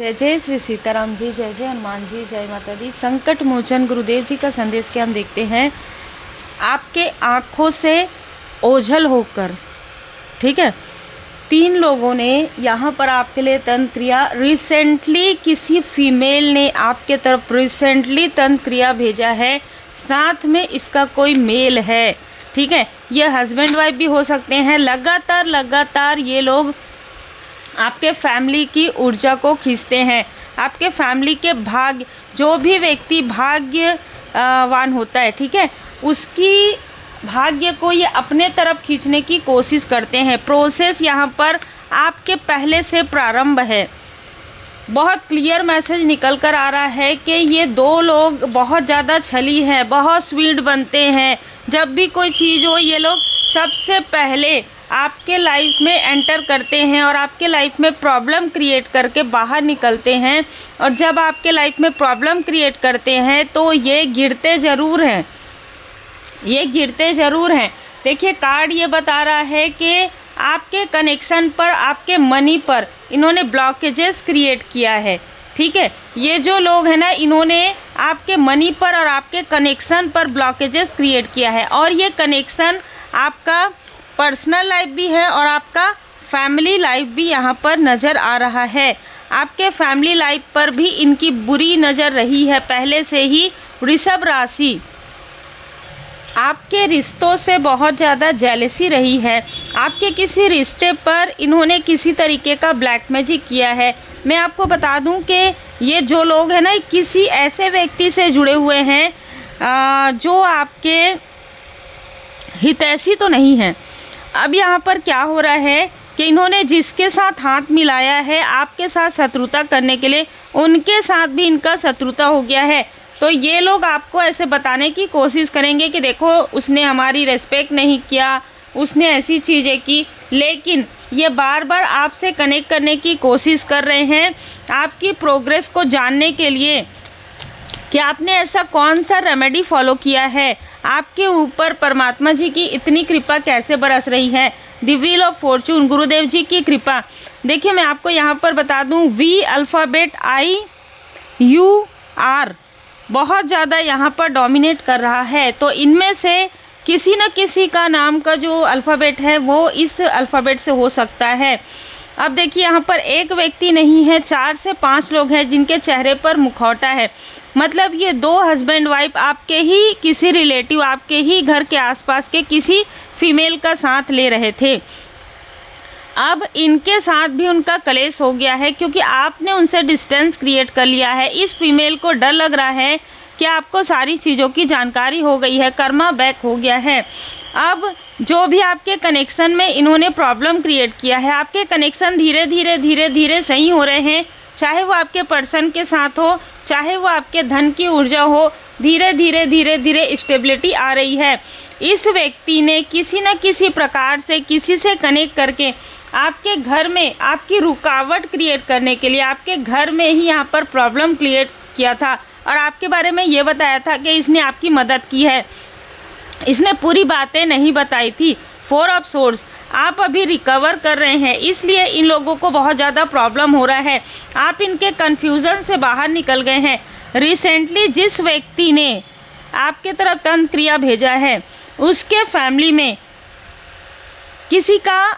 जय जय श्री सीताराम जी, जय जय हनुमान जी, जय माता दी। संकट मोचन गुरुदेव जी का संदेश के हम देखते हैं। आपके आँखों से ओझल होकर, ठीक है, 3 लोगों ने यहाँ पर आपके लिए तंत्र क्रिया, रिसेंटली किसी फीमेल ने आपके तरफ रिसेंटली तंत्र क्रिया भेजा है, साथ में इसका कोई मेल है, ठीक है। ये हस्बैंड वाइफ भी हो सकते हैं। लगातार ये लोग आपके फैमिली की ऊर्जा को खींचते हैं। आपके फैमिली के भाग्य, जो भी व्यक्ति भाग्यवान होता है, ठीक है, उसकी भाग्य को ये अपने तरफ खींचने की कोशिश करते हैं। प्रोसेस यहाँ पर आपके पहले से प्रारंभ है। बहुत क्लियर मैसेज निकल कर आ रहा है कि ये 2 लोग बहुत ज़्यादा छली हैं, बहुत स्वीट बनते हैं। जब भी कोई चीज़ हो, ये लोग सबसे पहले आपके लाइफ में एंटर करते हैं और आपके लाइफ में प्रॉब्लम क्रिएट करके बाहर निकलते हैं। और जब आपके लाइफ में प्रॉब्लम क्रिएट करते हैं तो ये गिरते ज़रूर हैं, ये गिरते ज़रूर हैं। देखिए, कार्ड ये बता रहा है कि आपके कनेक्शन पर, आपके मनी पर इन्होंने ब्लॉकेजेस क्रिएट किया है, ठीक है। ये जो लोग हैं ना, इन्होंने आपके मनी पर और आपके कनेक्शन पर ब्लॉकेजेस क्रिएट किया है। और ये कनेक्शन आपका पर्सनल लाइफ भी है और आपका फैमिली लाइफ भी यहाँ पर नज़र आ रहा है। आपके फैमिली लाइफ पर भी इनकी बुरी नज़र रही है पहले से ही। वृषभ राशि, आपके रिश्तों से बहुत ज़्यादा जेलसी रही है। आपके किसी रिश्ते पर इन्होंने किसी तरीके का ब्लैक मैजिक किया है। मैं आपको बता दूं कि ये जो लोग हैं ना, किसी ऐसे व्यक्ति से जुड़े हुए हैं जो आपके हितैषी तो नहीं हैं। अब यहाँ पर क्या हो रहा है कि इन्होंने जिसके साथ हाथ मिलाया है आपके साथ शत्रुता करने के लिए, उनके साथ भी इनका शत्रुता हो गया है। तो ये लोग आपको ऐसे बताने की कोशिश करेंगे कि देखो, उसने हमारी रिस्पेक्ट नहीं किया, उसने ऐसी चीज़ें की। लेकिन ये बार बार आपसे कनेक्ट करने की कोशिश कर रहे हैं, आपकी प्रोग्रेस को जानने के लिए कि आपने ऐसा कौन सा रेमेडी फॉलो किया है, आपके ऊपर परमात्मा जी की इतनी कृपा कैसे बरस रही है। द व्हील ऑफ फॉर्चून, गुरुदेव जी की कृपा। देखिए, मैं आपको यहाँ पर बता दूँ, वी अल्फ़ाबेट IUR बहुत ज़्यादा यहाँ पर डोमिनेट कर रहा है। तो इनमें से किसी न किसी का नाम का जो अल्फ़ाबेट है वो इस अल्फ़ाबेट से हो सकता है। अब देखिए, यहाँ पर एक व्यक्ति नहीं है, 4 से 5 लोग हैं जिनके चेहरे पर मुखौटा है। मतलब ये 2 हस्बैंड वाइफ आपके ही किसी रिलेटिव, आपके ही घर के आसपास के किसी फीमेल का साथ ले रहे थे। अब इनके साथ भी उनका कलेश हो गया है क्योंकि आपने उनसे डिस्टेंस क्रिएट कर लिया है। इस फीमेल को डर लग रहा है कि आपको सारी चीज़ों की जानकारी हो गई है, कर्मा बैक हो गया है। अब जो भी आपके कनेक्शन में इन्होंने प्रॉब्लम क्रिएट किया है, आपके कनेक्शन धीरे धीरे सही हो रहे हैं। चाहे वो आपके पर्सन के साथ हो, चाहे वो आपके धन की ऊर्जा हो, धीरे धीरे स्टेबिलिटी आ रही है। इस व्यक्ति ने किसी न किसी प्रकार से किसी से कनेक्ट करके आपके घर में आपकी रुकावट क्रिएट करने के लिए आपके घर में ही यहाँ पर प्रॉब्लम क्रिएट किया था और आपके बारे में ये बताया था कि इसने आपकी मदद की है। इसने पूरी बातें नहीं बताई थी। 4 ऑफ सोर्स, आप अभी रिकवर कर रहे हैं, इसलिए इन लोगों को बहुत ज़्यादा प्रॉब्लम हो रहा है। आप इनके कन्फ्यूज़न से बाहर निकल गए हैं। रिसेंटली जिस व्यक्ति ने आपके तरफ तंत्र क्रिया भेजा है, उसके फैमिली में किसी का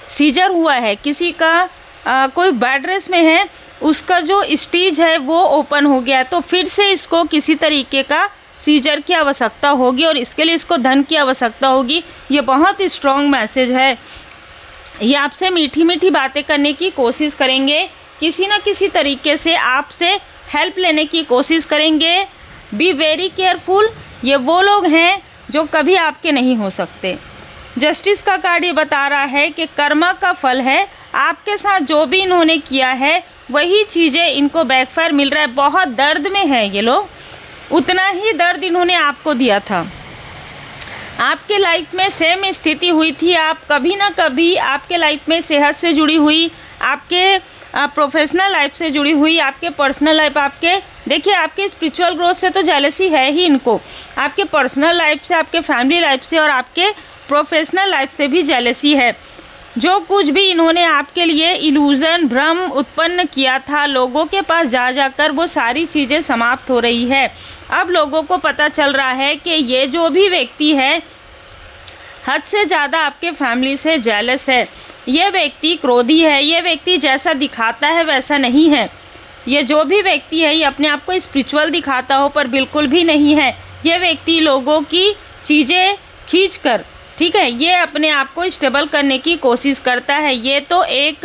सीजर हुआ है, किसी का कोई बेड रेस्ट में है, उसका जो स्टेज है वो ओपन हो गया है। तो फिर से इसको किसी तरीके का सीजर की आवश्यकता होगी और इसके लिए इसको धन की आवश्यकता होगी। ये बहुत स्ट्रॉन्ग मैसेज है। ये आपसे मीठी मीठी बातें करने की कोशिश करेंगे, किसी न किसी तरीके से आपसे हेल्प लेने की कोशिश करेंगे। Be very careful. ये वो लोग हैं जो कभी आपके नहीं हो सकते। जस्टिस का कार्ड ये बता रहा है कि कर्मा का फल है। आपके साथ जो भी इन्होंने किया है वही चीज़ें इनको बैकफायर मिल रहा है। बहुत दर्द में है ये लोग, उतना ही दर्द इन्होंने आपको दिया था। आपके लाइफ में सेम स्थिति हुई थी। आप कभी ना कभी आपके लाइफ में सेहत से जुड़ी हुई, आपके प्रोफेशनल लाइफ से जुड़ी हुई, आपके पर्सनल लाइफ, आपके देखिए आपके स्पिरिचुअल ग्रोथ से तो जेलसी है ही इनको, आपके पर्सनल लाइफ से, आपके फैमिली लाइफ से और आपके प्रोफेशनल लाइफ से भी जेलसी है। जो कुछ भी इन्होंने आपके लिए इल्यूज़न भ्रम उत्पन्न किया था, लोगों के पास जा जाकर वो सारी चीज़ें समाप्त हो रही है। अब लोगों को पता चल रहा है कि ये जो भी व्यक्ति है हद से ज़्यादा आपके फैमिली से जेलस है, ये व्यक्ति क्रोधी है, ये व्यक्ति जैसा दिखाता है वैसा नहीं है। ये जो भी व्यक्ति है ये अपने आप को स्पिरिचुअल दिखाता हो पर बिल्कुल भी नहीं है। ये व्यक्ति लोगों की चीज़ें खींच कर, ठीक है, ये अपने आप को स्टेबल करने की कोशिश करता है। ये तो एक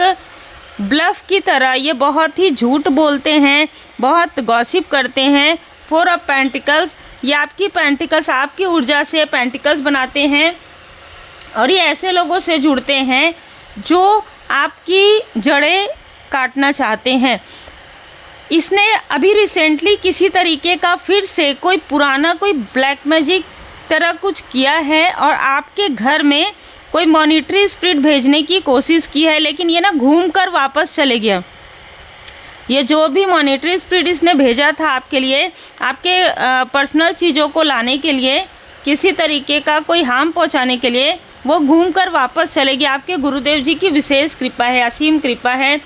ब्लफ की तरह, ये बहुत ही झूठ बोलते हैं, बहुत गॉसिप करते हैं। 4 ऑफ पेंटिकल्स, ये आपकी पेंटिकल्स, आपकी ऊर्जा से पेंटिकल्स बनाते हैं और ये ऐसे लोगों से जुड़ते हैं जो आपकी जड़ें काटना चाहते हैं। इसने अभी रिसेंटली किसी तरीके का फिर से कोई पुराना कोई ब्लैक मैजिक तरह कुछ किया है और आपके घर में कोई मॉनिटरी स्पिरिट भेजने की कोशिश की है, लेकिन ये ना घूम कर वापस चले गया। ये जो भी मॉनिटरी स्पिरिट इसने भेजा था आपके लिए, आपके पर्सनल चीज़ों को लाने के लिए, किसी तरीके का कोई हार्म पहुंचाने के लिए, वो घूम कर वापस चले गए। आपके गुरुदेव जी की विशेष कृपा है, असीम कृपा है।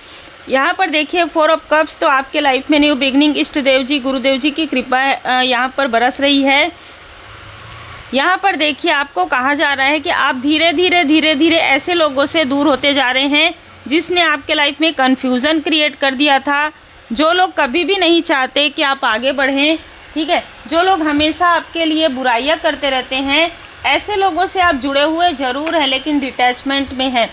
यहाँ पर देखिए 4 ऑफ कप्स, तो आपके लाइफ में न्यू बिगनिंग, इष्ट देव जी, गुरुदेव जी की कृपा यहाँ पर बरस रही है। यहाँ पर देखिए आपको कहा जा रहा है कि आप धीरे धीरे ऐसे लोगों से दूर होते जा रहे हैं जिसने आपके लाइफ में कन्फ्यूज़न क्रिएट कर दिया था, जो लोग कभी भी नहीं चाहते कि आप आगे बढ़ें, ठीक है, जो लोग हमेशा आपके लिए बुराइयाँ करते रहते हैं, ऐसे लोगों से आप जुड़े हुए ज़रूर हैं लेकिन डिटैचमेंट में हैं।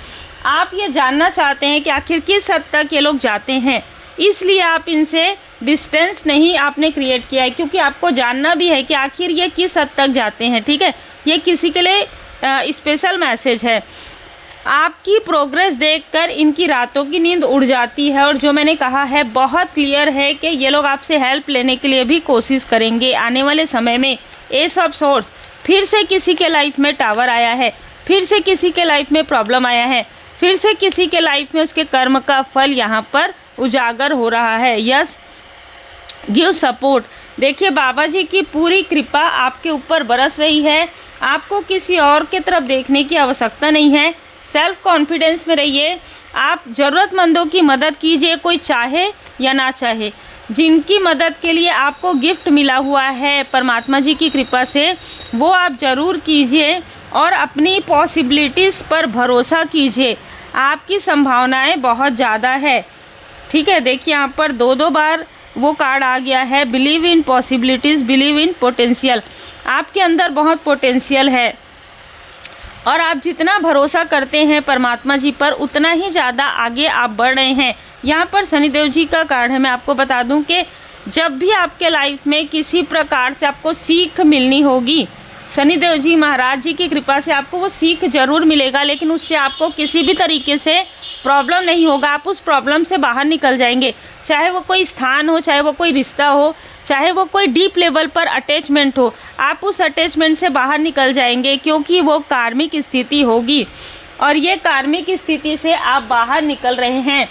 आप ये जानना चाहते हैं कि आखिर किस हद तक ये लोग जाते हैं, इसलिए आप इनसे डिस्टेंस नहीं आपने क्रिएट किया है, क्योंकि आपको जानना भी है कि आखिर ये किस हद तक जाते हैं, ठीक है। ये किसी के लिए स्पेशल मैसेज है। आपकी प्रोग्रेस देखकर इनकी रातों की नींद उड़ जाती है और जो मैंने कहा है बहुत क्लियर है कि ये लोग आपसे हेल्प लेने के लिए भी कोशिश करेंगे आने वाले समय में। एस ऑफ सोर्स, फिर से किसी के लाइफ में टावर आया है, फिर से किसी के लाइफ में प्रॉब्लम आया है, फिर से किसी के लाइफ में उसके कर्म का फल यहाँ पर उजागर हो रहा है। Yes, give support. देखिए बाबा जी की पूरी कृपा आपके ऊपर बरस रही है, आपको किसी और के तरफ देखने की आवश्यकता नहीं है। सेल्फ कॉन्फिडेंस में रहिए, आप ज़रूरतमंदों की मदद कीजिए, कोई चाहे या ना चाहे। जिनकी मदद के लिए आपको गिफ्ट मिला हुआ है परमात्मा जी की कृपा से, वो आप ज़रूर कीजिए और अपनी पॉसिबिलिटीज़ पर भरोसा कीजिए। आपकी संभावनाएं बहुत ज़्यादा है, ठीक है। देखिए यहाँ पर 2 बार वो कार्ड आ गया है, believe in possibilities, believe in potential. आपके अंदर बहुत पोटेंशियल है और आप जितना भरोसा करते हैं परमात्मा जी पर, उतना ही ज़्यादा आगे आप बढ़ रहे हैं। यहाँ पर शनिदेव जी का कार्ड है। मैं आपको बता दूं कि जब भी आपके लाइफ में किसी प्रकार से आपको सीख मिलनी होगी, शनिदेव जी महाराज जी की कृपा से आपको वो सीख ज़रूर मिलेगा, लेकिन उससे आपको किसी भी तरीके से प्रॉब्लम नहीं होगा। आप उस प्रॉब्लम से बाहर निकल जाएंगे, चाहे वो कोई स्थान हो, चाहे वो कोई रिश्ता हो, चाहे वो कोई डीप लेवल पर अटैचमेंट हो, आप उस अटैचमेंट से बाहर निकल जाएंगे, क्योंकि वो कार्मिक स्थिति होगी और ये कार्मिक स्थिति से आप बाहर निकल रहे हैं।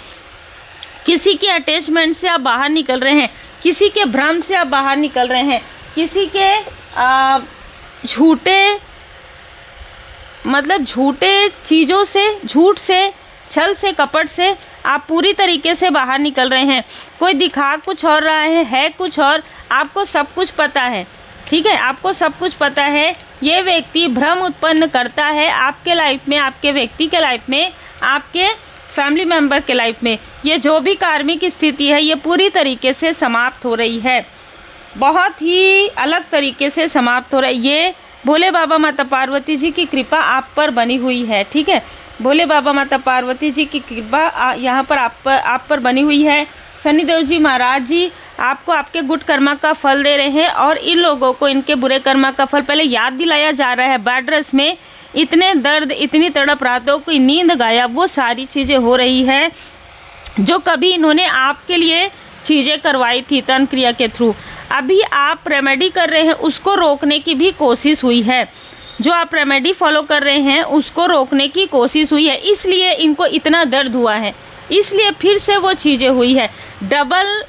किसी के अटैचमेंट से आप बाहर निकल रहे हैं, किसी के भ्रम से आप बाहर निकल रहे हैं, किसी के झूठे चीज़ों से, झूठ से, छल से, कपट से आप पूरी तरीके से बाहर निकल रहे हैं। कोई दिखा कुछ और रहा है कुछ और, आपको सब कुछ पता है, ठीक है, आपको सब कुछ पता है। ये व्यक्ति भ्रम उत्पन्न करता है आपके लाइफ में, आपके व्यक्ति के लाइफ में, आपके फैमिली मेम्बर के लाइफ में। ये जो भी कार्मिक स्थिति है ये पूरी तरीके से समाप्त हो रही है, बहुत ही अलग तरीके से समाप्त हो रहा है। ये भोले बाबा माता पार्वती जी की कृपा आप पर बनी हुई है, ठीक है। भोले बाबा माता पार्वती जी की कृपा यहाँ पर आप पर बनी हुई है। शनिदेव जी महाराज जी आपको आपके गुड कर्मा का फल दे रहे हैं और इन लोगों को इनके बुरे कर्मा का फल पहले याद दिलाया जा रहा है। बेड रेस्ट में इतने दर्द, इतनी तड़प, रातों की नींद गायब, वो सारी चीज़ें हो रही है जो कभी इन्होंने आपके लिए चीज़ें करवाई थी तंत्र क्रिया के थ्रू। अभी आप रेमेडी कर रहे हैं, उसको रोकने की भी कोशिश हुई है। जो आप रेमेडी फॉलो कर रहे हैं उसको रोकने की कोशिश हुई है, इसलिए इनको इतना दर्द हुआ है, इसलिए फिर से वो चीज़ें हुई है। डबल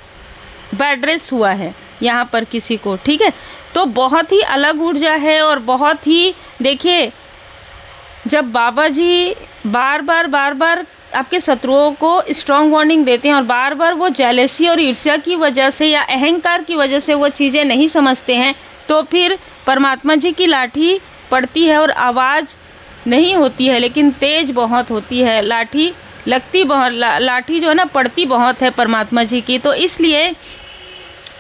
बेड रेस्ट हुआ है यहाँ पर किसी को, ठीक है। तो बहुत ही अलग ऊर्जा है और बहुत ही, देखिए जब बाबा जी बार बार आपके शत्रुओं को स्ट्रॉन्ग वार्निंग देते हैं और बार बार वो जेलेसी और ईर्ष्या की वजह से या अहंकार की वजह से वो चीज़ें नहीं समझते हैं, तो फिर परमात्मा जी की लाठी पड़ती है और आवाज़ नहीं होती है, लेकिन तेज बहुत होती है। लाठी लगती बहुत, लाठी जो है ना पड़ती बहुत है परमात्मा जी की। तो इसलिए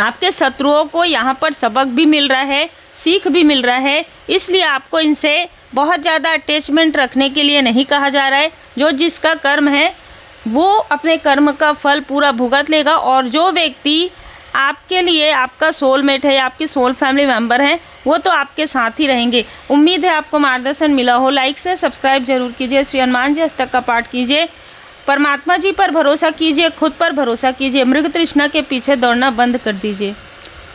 आपके शत्रुओं को यहाँ पर सबक भी मिल रहा है, सीख भी मिल रहा है। इसलिए आपको इनसे बहुत ज़्यादा अटैचमेंट रखने के लिए नहीं कहा जा रहा है। जो जिसका कर्म है वो अपने कर्म का फल पूरा भुगत लेगा, और जो व्यक्ति आपके लिए आपका सोलमेट है या आपकी सोल फैमिली मेम्बर हैं, वो तो आपके साथ ही रहेंगे। उम्मीद है आपको मार्गदर्शन मिला हो। लाइक से सब्सक्राइब जरूर कीजिए। श्री हनुमान जी अष्टक का पाठ कीजिए। परमात्मा जी पर भरोसा कीजिए, खुद पर भरोसा कीजिए। मृग तृष्णा के पीछे दौड़ना बंद कर दीजिए।